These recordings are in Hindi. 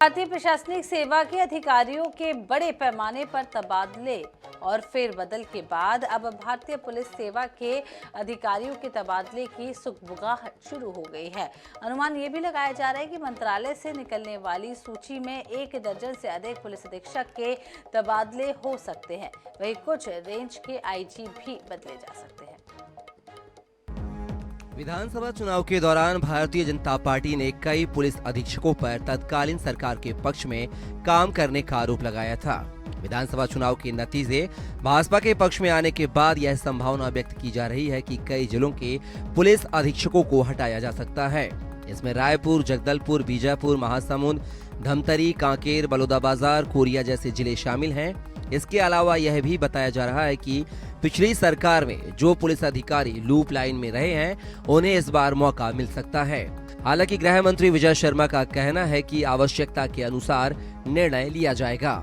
भारतीय प्रशासनिक सेवा के अधिकारियों के बड़े पैमाने पर तबादले और फेरबदल के बाद अब भारतीय पुलिस सेवा के अधिकारियों के तबादले की सुगबुगाहट शुरू हो गई है। अनुमान ये भी लगाया जा रहा है कि मंत्रालय से निकलने वाली सूची में 1 दर्जन से अधिक पुलिस अधीक्षक के तबादले हो सकते हैं। वहीं कुछ रेंज के आईजी भी बदले जा सकते हैं। विधानसभा चुनाव के दौरान भारतीय जनता पार्टी ने कई पुलिस अधीक्षकों पर तत्कालीन सरकार के पक्ष में काम करने का आरोप लगाया था। विधानसभा चुनाव के नतीजे भाजपा के पक्ष में आने के बाद यह संभावना व्यक्त की जा रही है कि कई जिलों के पुलिस अधीक्षकों को हटाया जा सकता है। इसमें रायपुर, जगदलपुर, बीजापुर, महासमुंद, धमतरी, कांकेर, बलौदाबाजार, कोरिया जैसे जिले शामिल हैं। इसके अलावा यह भी बताया जा रहा है कि पिछली सरकार में जो पुलिस अधिकारी लूप लाइन में रहे हैं उन्हें इस बार मौका मिल सकता है। हालांकि गृह मंत्री विजय शर्मा का कहना है कि आवश्यकता के अनुसार निर्णय लिया जाएगा।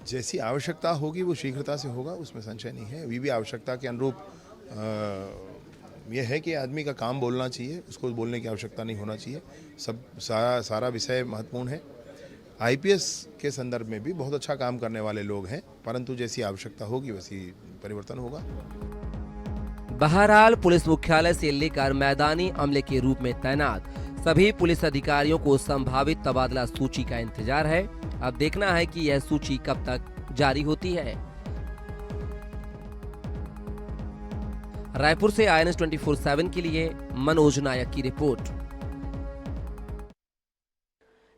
जैसी आवश्यकता होगी वो शीघ्रता से होगा, उसमें संशय नहीं है। अभी भी आवश्यकता के अनुरूप यह है कि आदमी का काम बोलना चाहिए, उसको बोलने की आवश्यकता नहीं होना चाहिए। सारा विषय महत्वपूर्ण है। आईपीएस के संदर्भ में भी बहुत अच्छा काम करने वाले लोग हैं, परंतु जैसी आवश्यकता होगी वैसी परिवर्तन होगा। बहरहाल पुलिस मुख्यालय से लेकर मैदानी अमले के रूप में तैनात सभी पुलिस अधिकारियों को संभावित तबादला सूची का इंतजार है। अब देखना है कि यह सूची कब तक जारी होती है। रायपुर से INS 24/7 के लिए मनोज नायक की रिपोर्ट।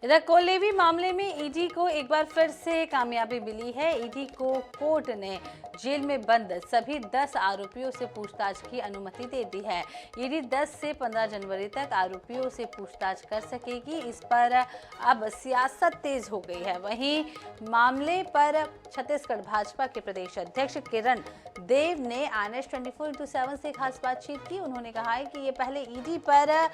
इधर कोलेवी मामले में ईडी को एक बार फिर से कामयाबी मिली है। ईडी को कोर्ट ने जेल में बंद सभी 10 आरोपियों से पूछताछ की अनुमति दे दी है। ईडी 10 से 15 जनवरी तक आरोपियों से पूछताछ कर सकेगी। इस पर अब सियासत तेज हो गई है। वहीं मामले पर छत्तीसगढ़ भाजपा के प्रदेश अध्यक्ष किरण देव ने INS 24/7 से खास बातचीत की। उन्होंने कहा है कि ये पहले ईडी पर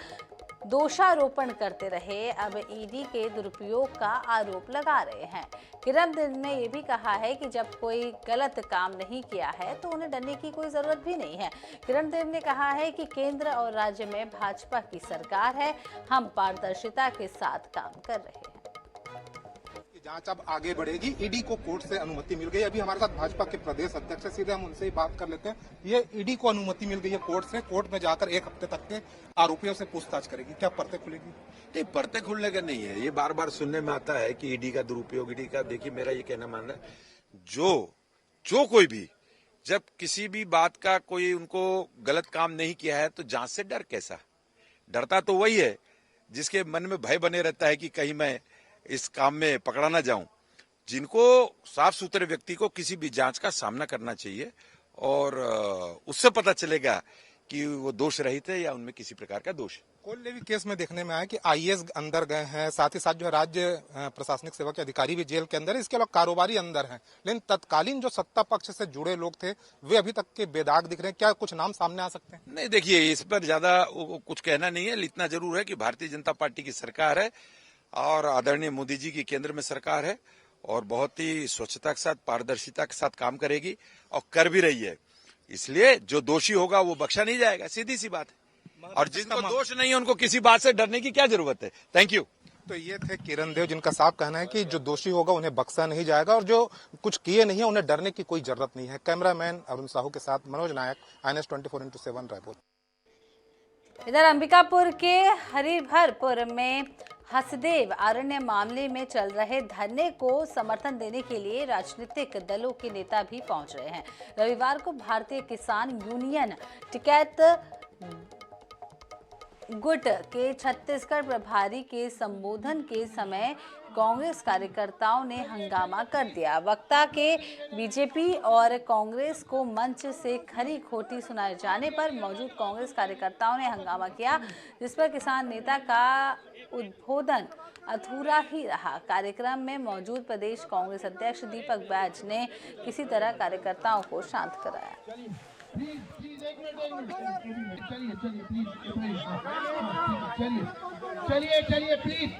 दोषारोपण करते रहे, अब ईडी के दुरुपयोग का आरोप लगा रहे हैं। किरण देव ने यह भी कहा है कि जब कोई गलत काम नहीं किया है तो उन्हें डरने की कोई जरूरत भी नहीं है। किरण देव ने कहा है कि केंद्र और राज्य में भाजपा की सरकार है, हम पारदर्शिता के साथ काम कर रहे हैं। जांच अब आगे बढ़ेगी। ईडी को कोर्ट से अनुमति मिल गई। अभी हमारे साथ भाजपा के प्रदेश अध्यक्ष, सीधे हम उनसे ही बात कर लेते हैं। ये ईडी को अनुमति मिल गई है कोर्ट से, कोर्ट में जाकर 1 हफ्ते तक के आरोपियों से पूछताछ करेगी। क्या परतें खुलेगी? नहीं, परतें खुलने का नहीं है। ये बार बार सुनने में आता है कि ईडी का दुरुपयोग, ईडी का। देखिए, मेरा ये कहना मानना है, जो कोई भी जब किसी भी बात का कोई उनको गलत काम नहीं किया है तो जांच से डर कैसा? डरता तो वही है जिसके मन में भय बने रहता है कि कहीं मैं इस काम में पकड़ा ना जाऊं। जिनको साफ सुथरे व्यक्ति को किसी भी जांच का सामना करना चाहिए और उससे पता चलेगा कि वो दोष रहित है या उनमें किसी प्रकार का दोष है। कोलेवी केस में देखने में आया कि आईएएस अंदर गए हैं, साथ ही साथ जो राज्य प्रशासनिक सेवा के अधिकारी भी जेल के अंदर है, इसके अलावा कारोबारी अंदर हैं। लेकिन तत्कालीन जो सत्ता पक्ष से जुड़े लोग थे वे अभी तक के बेदाग दिख रहे हैं। क्या कुछ नाम सामने आ सकते हैं? नहीं, देखिए, इस पर ज्यादा कुछ कहना नहीं है। इतना जरूर है कि भारतीय जनता पार्टी की सरकार है और आदरणीय मोदी जी की केंद्र में सरकार है और बहुत ही स्वच्छता के साथ, पारदर्शिता के साथ काम करेगी और कर भी रही है। इसलिए जो दोषी होगा वो बख्शा नहीं जाएगा, सीधी सी बात है। और जिनको दोष नहीं है उनको किसी बात से डरने की क्या जरूरत है। Thank you. तो ये थे किरण देव, जिनका साफ कहना है कि जो दोषी होगा उन्हें बख्शा नहीं जाएगा और जो कुछ किए नहीं है उन्हें डरने की कोई जरूरत नहीं है। कैमरामैन अरुण साहू के साथ मनोज नायक, INS 24/7 रायपुर। इधर अंबिकापुर के हरिभरपुर में हसदेव अरण्य मामले में चल रहे धरने को समर्थन देने के लिए राजनीतिक दलों के नेता भी पहुंच रहे हैं। रविवार को भारतीय किसान यूनियन टिकैत गुट के छत्तीसगढ़ प्रभारी के संबोधन के समय कांग्रेस कार्यकर्ताओं ने हंगामा कर दिया। वक्ता के बीजेपी और कांग्रेस को मंच से खरी खोटी सुनाए जाने पर मौजूद कांग्रेस कार्यकर्ताओं ने हंगामा किया, जिस पर किसान नेता का उद्बोधन अधूरा ही रहा। कार्यक्रम में मौजूद प्रदेश कांग्रेस अध्यक्ष दीपक बैज ने किसी तरह कार्यकर्ताओं को शांत कराया। चलिए प्लीज,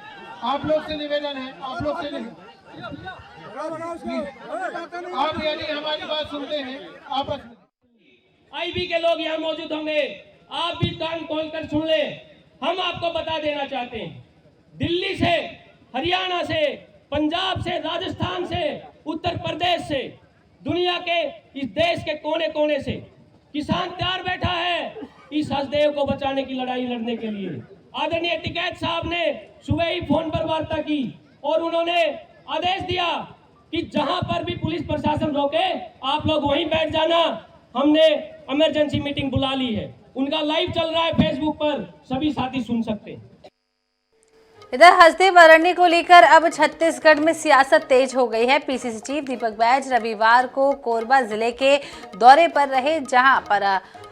आप लोग से निवेदन है, आप लोग से आप यानी हमारी बात सुनते हैं। आप आईबी के लोग यहाँ मौजूद होंगे, आप भी कान खोल कर सुन ले। हम आपको बता देना चाहते हैं, दिल्ली से, हरियाणा से, पंजाब से, राजस्थान से, उत्तर प्रदेश से, दुनिया के इस देश के कोने कोने से किसान तैयार बैठा है इस हसदेव को बचाने की लड़ाई लड़ने के लिए। आदरणीय टिकैत साहब ने सुबह ही फोन पर वार्ता की और उन्होंने आदेश दिया कि जहां पर भी पुलिस प्रशासन रोके आप लोग वहीं बैठ जाना। हमने इमरजेंसी मीटिंग बुला ली है, उनका लाइव चल रहा है फेसबुक पर, सभी साथी सुन सकते हैं। इधर हसदेव अरण्य को लेकर अब छत्तीसगढ़ में सियासत तेज हो गई है। पीसीसी चीफ दीपक बैज रविवार को कोरबा जिले के दौरे पर रहे, जहां पर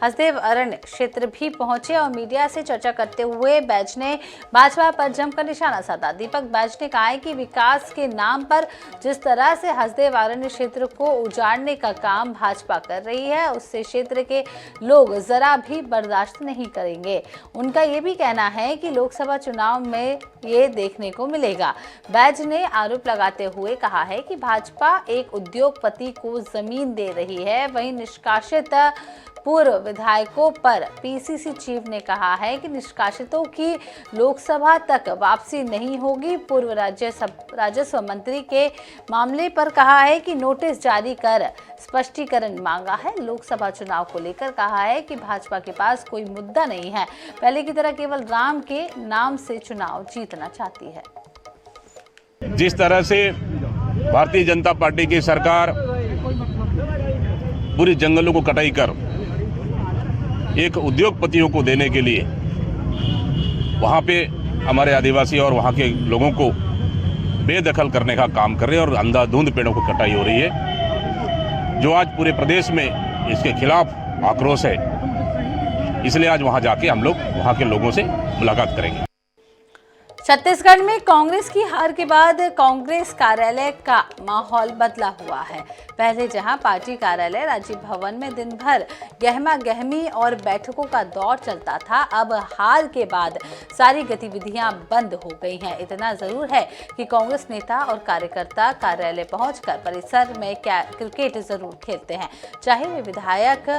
हसदेव अरण्य क्षेत्र भी पहुंचे और मीडिया से चर्चा करते हुए बैज ने भाजपा पर जमकर निशाना साधा। दीपक बैज ने कहा है कि विकास के नाम पर जिस तरह से हसदेव अरण्य क्षेत्र को उजाड़ने का काम भाजपा कर रही है, उससे क्षेत्र के लोग जरा भी बर्दाश्त नहीं करेंगे। उनका ये भी कहना है कि लोकसभा चुनाव में ये देखने को मिलेगा। बैज ने आरोप लगाते हुए कहा है कि भाजपा एक उद्योगपति को जमीन दे रही है, वहीं निष्कासित पूर्व विधायकों पर पीसीसी चीफ ने कहा है कि निष्कासितों की लोकसभा तक वापसी नहीं होगी। पूर्व राजस्व मंत्री के मामले पर कहा है कि नोटिस जारी कर स्पष्टीकरण मांगा है। लोकसभा चुनाव को लेकर कहा है कि भाजपा के पास कोई मुद्दा नहीं है, पहले की तरह केवल राम के नाम से चुनाव जीतना चाहती है। जिस तरह से भारतीय जनता पार्टी की सरकार पूरी जंगलों को कटाई कर एक उद्योगपतियों को देने के लिए वहाँ पे हमारे आदिवासी और वहाँ के लोगों को बेदखल करने का काम कर रहे हैं और अंधाधुंध पेड़ों की कटाई हो रही है, जो आज पूरे प्रदेश में इसके खिलाफ आक्रोश है। इसलिए आज वहाँ जाके हम लोग वहाँ के लोगों से मुलाकात करेंगे। छत्तीसगढ़ में कांग्रेस की हार के बाद कांग्रेस कार्यालय का माहौल बदला हुआ है। पहले जहां पार्टी कार्यालय राजीव भवन में दिन भर गहमा गहमी और बैठकों का दौर चलता था, अब हार के बाद सारी गतिविधियां बंद हो गई हैं। इतना जरूर है कि कांग्रेस नेता और कार्यकर्ता कार्यालय पहुंचकर परिसर में क्रिकेट जरूर खेलते हैं, चाहे वे विधायक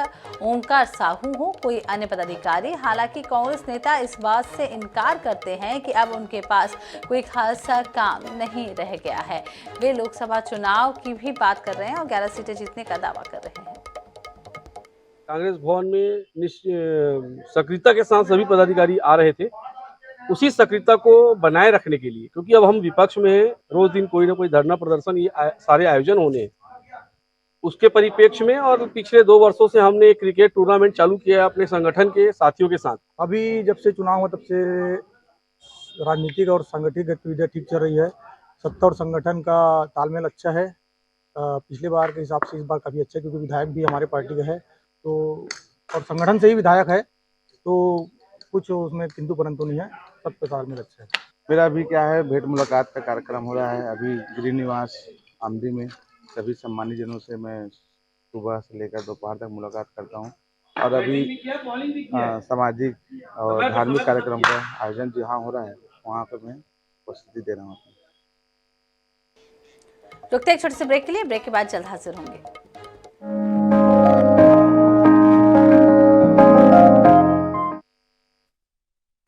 ओंकार साहू हो कोई अन्य पदाधिकारी। हालांकि कांग्रेस नेता इस बात से इनकार करते हैं कि अब उनके पास कोई खासा काम नहीं रह गया है। वे लोकसभा चुनाव की भी बात कर रहे हैं और 11 सीटें जीतने का दावा कर रहे हैं। कांग्रेस भवन में सक्रियता के साथ सभी पदाधिकारी आ रहे थे, उसी सक्रियता को बनाए रखने के लिए, क्योंकि अब हम विपक्ष में हैं, रोज दिन कोई ना कोई धरना प्रदर्शन ये सारे आयोजन होने हैं। उसके परिप्रेक्ष्य में और पिछले 2 वर्षों से हमने एक क्रिकेट टूर्नामेंट चालू किया है अपने संगठन के साथियों के साथ। अभी जब से चुनाव हुआ तब से राजनीतिक और संगठित गतिविधियाँ ठीक चल रही है। सत्ता और संगठन का तालमेल अच्छा है। पिछले बार के हिसाब से इस बार काफ़ी अच्छा है, क्योंकि विधायक भी हमारे पार्टी का है तो और संगठन से ही विधायक है, तो कुछ उसमें किंतु परंतु नहीं है, सबका तालमेल अच्छा है। मेरा अभी क्या है, भेंट मुलाकात का कार्यक्रम हो रहा है। अभी गृह निवास आमदी में सभी सम्मानित जनों से मैं सुबह से लेकर दोपहर तक मुलाकात करता हूँ और अभी सामाजिक और धार्मिक कार्यक्रम का आयोजन जहाँ हो रहा है वहाँ पर मैं उपस्थिति दे रहा हूँ। रुकते एक छोटे से ब्रेक के लिए, ब्रेक के बाद जल्द हाजिर होंगे।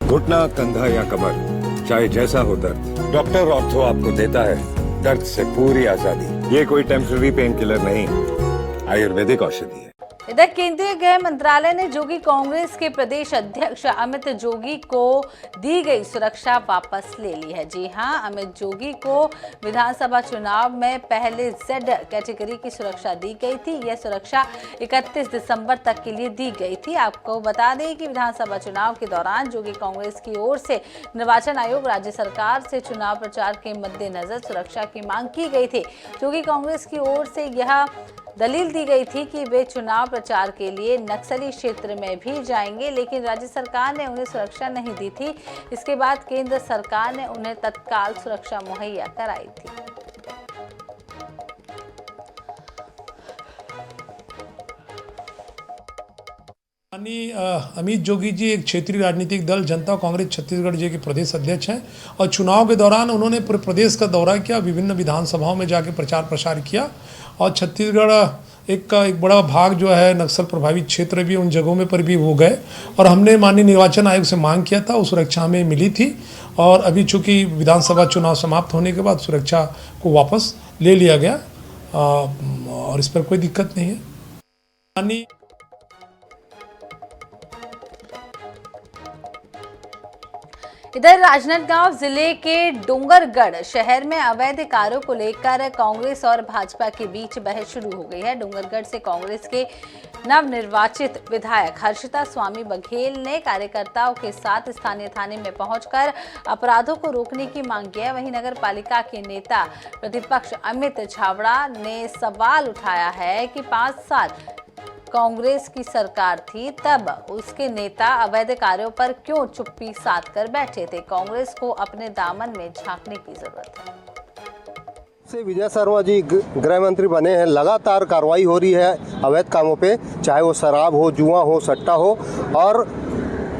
घुटना, कंधा या कमर, चाहे जैसा हो दर्द, डॉक्टर ऑर्थो आपको देता है दर्द से पूरी आजादी। ये कोई टेम्पररी पेन किलर नहीं, आयुर्वेदिक औषधि है। इधर केंद्रीय गृह मंत्रालय ने जोगी कांग्रेस के प्रदेश अध्यक्ष अमित जोगी को दी गई सुरक्षा वापस ले ली है। जी हां, अमित जोगी को विधानसभा चुनाव में पहले Z कैटेगरी की सुरक्षा दी गई थी। यह सुरक्षा 31 दिसंबर तक के लिए दी गई थी। आपको बता दें कि विधानसभा चुनाव के दौरान जोगी कांग्रेस की ओर से निर्वाचन आयोग राज्य सरकार से चुनाव प्रचार के मद्देनजर सुरक्षा की मांग की गई थी। जोगी कांग्रेस की ओर से यह दलील दी गई थी कि वे चुनाव प्रचार के लिए नक्सली क्षेत्र में भी जाएंगे, लेकिन राज्य सरकार ने उन्हें सुरक्षा नहीं दी थी। इसके बाद केंद्र सरकार ने उन्हें तत्काल सुरक्षा मुहैया कराई थी। अमित जोगी जी एक क्षेत्रीय राजनीतिक दल जनता कांग्रेस छत्तीसगढ़ जी के प्रदेश अध्यक्ष हैं और चुनाव के दौरान उन्होंने पूरे प्रदेश का दौरा किया, विभिन्न विधानसभाओं में जाके प्रचार प्रसार किया और छत्तीसगढ़ एक बड़ा भाग जो है नक्सल प्रभावित क्षेत्र भी उन जगहों में पर भी हो गए और हमने माननीय निर्वाचन आयोग से मांग किया था, उस सुरक्षा हमें मिली थी और अभी चूंकि विधानसभा चुनाव समाप्त होने के बाद सुरक्षा को वापस ले लिया गया और इस पर कोई दिक्कत नहीं है। इधर राजनांदगांव जिले के डोंगरगढ़ शहर में अवैध कार्यों को लेकर कांग्रेस और भाजपा के बीच बहस शुरू हो गई है। डोंगरगढ़ से कांग्रेस के नवनिर्वाचित विधायक हर्षिता स्वामी बघेल ने कार्यकर्ताओं के साथ स्थानीय थाने में पहुंचकर अपराधों को रोकने की मांग की है। वहीं नगर पालिका के नेता प्रतिपक्ष अमित छाबड़ा ने सवाल उठाया है कि 5 साल कांग्रेस की सरकार थी, तब उसके नेता अवैध कार्यों पर क्यों चुप्पी साध कर बैठे थे। कांग्रेस को अपने दामन में झांकने की जरूरत है। से विजय शर्मा जी गृह मंत्री बने हैं, लगातार कार्रवाई हो रही है अवैध कामों पे, चाहे वो शराब हो, जुआ हो, सट्टा हो, और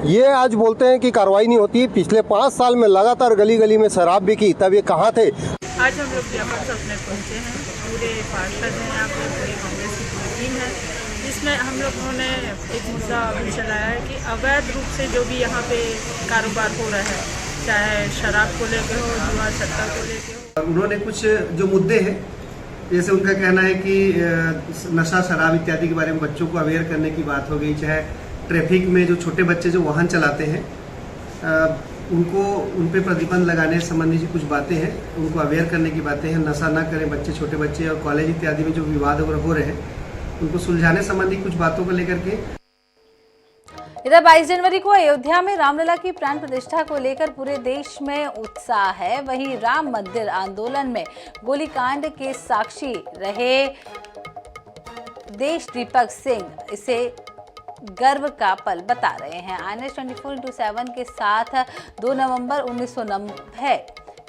ये आज बोलते हैं कि कार्रवाई नहीं होती। पिछले 5 साल में लगातार गली गली में शराब भी की, तब ये कहाँ थे। आज हम लोग व्यापक सपने पहुँचे हैं, पूरे पार्षद हैं यहाँ पे, पूरी कांग्रेस की पूरी टीम है, जिसमें हम लोगों ने एक मुद्दा अभी चलाया है कि अवैध रूप से जो भी यहाँ पे कारोबार हो रहा है, चाहे शराब को लेके हो, जुआ सट्टा को लेके हो। उन्होंने कुछ जो मुद्दे हैं, जैसे उनका कहना है कि नशा शराब इत्यादि के बारे में बच्चों को अवेयर करने की बात हो गई, चाहे ट्रैफिक में जो छोटे बच्चे जो वाहन चलाते हैं उनको उन पे प्रतिबंध लगाने संबंधी कुछ बातें हैं, उनको अवेयर करने की बातें हैं, नशा ना करें बच्चे, छोटे बच्चे, और कॉलेज इत्यादि में जो विवाद हो रहे हैं उनको सुलझाने संबंधी कुछ बातों को लेकर के। इधर 22 जनवरी को अयोध्या में रामलला की प्राण प्रतिष्ठा को लेकर पूरे देश में उत्साह है। वहीं राम मंदिर आंदोलन में गोलीकांड के साक्षी रहे देश दीपक सिंह इसे गर्व का पल बता रहे हैं। INS 24/7 के साथ 2 नवंबर 1990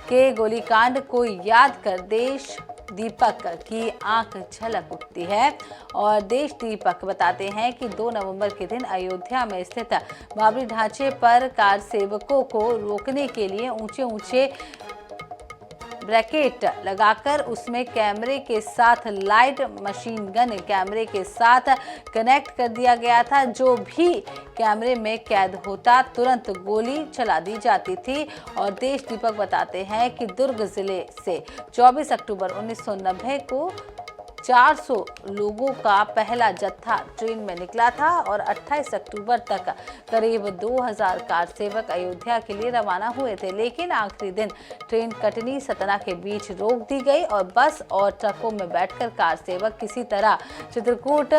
के गोलीकांड को याद कर देश दीपक की आंख झलक उठती है और देश दीपक बताते हैं कि 2 नवंबर के दिन अयोध्या में स्थित बाबरी ढांचे पर कार सेवकों को रोकने के लिए ऊंचे ब्रैकेट लगाकर उसमें कैमरे के साथ लाइट मशीन गन कैमरे के साथ कनेक्ट कर दिया गया था। जो भी कैमरे में कैद होता तुरंत गोली चला दी जाती थी। और देश दीपक बताते हैं कि दुर्ग जिले से 24 अक्टूबर 1990 को 400 लोगों का पहला जत्था ट्रेन में निकला था और 28 अक्टूबर तक करीब 2000 कार सेवक अयोध्या के लिए रवाना हुए थे। लेकिन आखिरी दिन ट्रेन कटनी सतना के बीच रोक दी गई और बस और ट्रकों में बैठकर कार सेवक किसी तरह चित्रकूट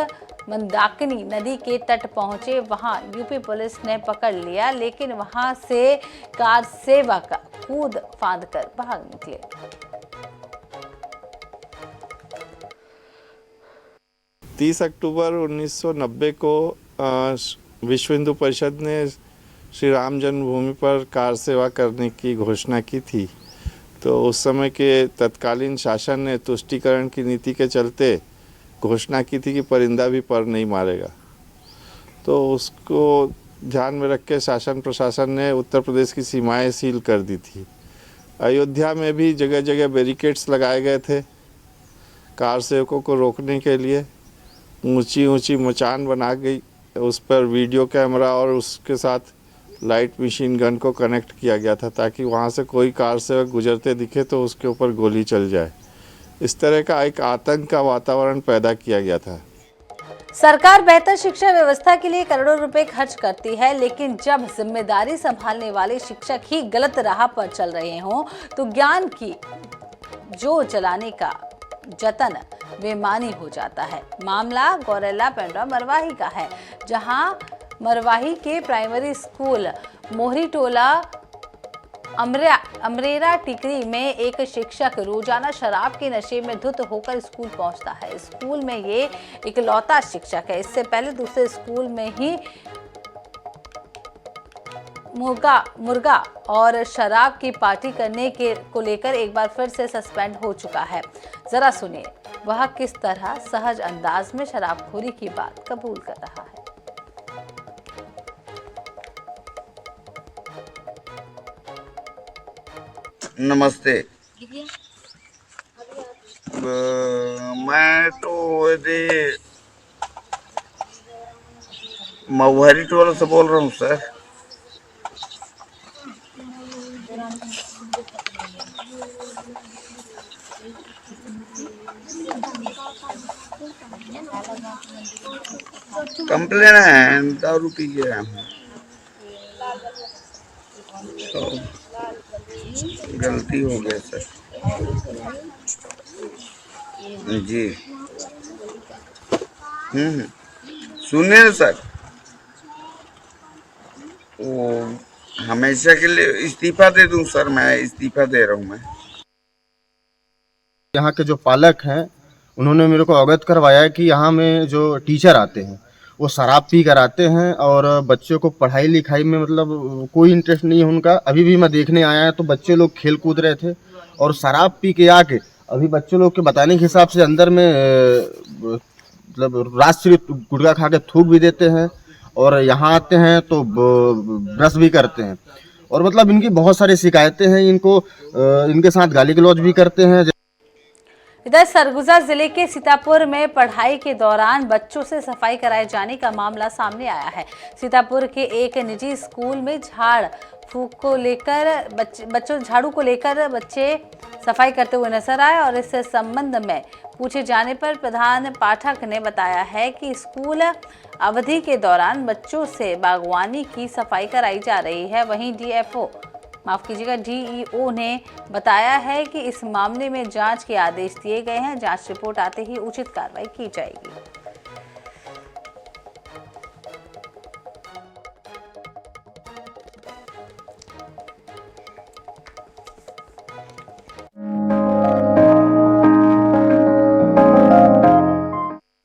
मंदाकिनी नदी के तट पहुंचे। वहां यूपी पुलिस ने पकड़ लिया, लेकिन वहां से कार सेवक कूद फांद कर भाग निकले। तीस अक्टूबर 1990 को विश्व हिंदू परिषद ने श्री राम जन्मभूमि पर कार सेवा करने की घोषणा की थी। तो उस समय के तत्कालीन शासन ने तुष्टीकरण की नीति के चलते घोषणा की थी कि परिंदा भी पर नहीं मारेगा। तो उसको ध्यान में रख के शासन प्रशासन ने उत्तर प्रदेश की सीमाएं सील कर दी थी। अयोध्या में भी जगह जगह बैरिकेड्स लगाए गए थे कार सेवकों को रोकने के लिए। ऊंची मचान बना गई, उस पर वीडियो कैमरा और उसके साथ लाइट मशीन गन को कनेक्ट किया गया था ताकि वहां से कोई कार सेवक गुजरते दिखे तो उसके ऊपर गोली चल जाए। इस तरह का एक आतंक का वातावरण पैदा किया गया था। सरकार बेहतर शिक्षा व्यवस्था के लिए करोड़ों रुपए खर्च करती है, लेकिन जब जिम्मेदारी संभालने वाले शिक्षक ही गलत राह पर चल रहे हों तो ज्ञान की जो जलाने का जतन बेमानी हो जाता है। मामला गौरेला पेंड्रा मरवाही का है, जहां मरवाही के प्राइमरी स्कूल मोहरी टोला अमरेरा टिकरी में एक शिक्षक रोजाना शराब के नशे में धुत होकर स्कूल पहुंचता है। स्कूल में ये इकलौता शिक्षक है। इससे पहले दूसरे स्कूल में ही मुर्गा और शराब की पार्टी करने को लेकर एक बार फिर से सस्पेंड हो चुका है। जरा सुनिए वह किस तरह सहज अंदाज में शराबखोरी की बात कबूल कर रहा है। नमस्ते। मैं तो ये महुहरी टोल से बोल रहा हूँ सर। कंप्लेन है, दारू पी गया तो गलती हो गया सर जी। सुनिए ना सर, वो हमेशा के लिए इस्तीफा दे दूं सर, मैं इस्तीफा दे रहा हूँ मैं। यहाँ के जो पालक हैं उन्होंने मेरे को अवगत करवाया है कि यहाँ में जो टीचर आते हैं वो शराब पी कर आते हैं और बच्चों को पढ़ाई लिखाई में मतलब कोई इंटरेस्ट नहीं है उनका। अभी भी मैं देखने आया तो बच्चे लोग खेल कूद रहे थे और शराब पी के आके अभी बच्चे लोग के बताने के हिसाब से अंदर में मतलब राष्ट्रीय गुटखा खा के थूक भी देते हैं और यहाँ आते हैं तो ब्रश भी करते हैं और मतलब इनकी बहुत सारी शिकायतें हैं। इनके साथ गाली गलौज भी करते हैं। इधर सरगुजा जिले के सीतापुर में पढ़ाई के दौरान बच्चों से सफाई कराए जाने का मामला सामने आया है। सीतापुर के एक निजी स्कूल में झाड़ फूक को लेकर झाड़ू को लेकर बच्चे सफाई करते हुए नजर आए और इस संबंध में पूछे जाने पर प्रधान पाठक ने बताया है कि स्कूल अवधि के दौरान बच्चों से बागवानी की सफाई कराई जा रही है। वहीं डीईओ ने बताया है कि इस मामले में जांच के आदेश दिए गए हैं। जांच रिपोर्ट आते ही उचित कार्रवाई की जाएगी।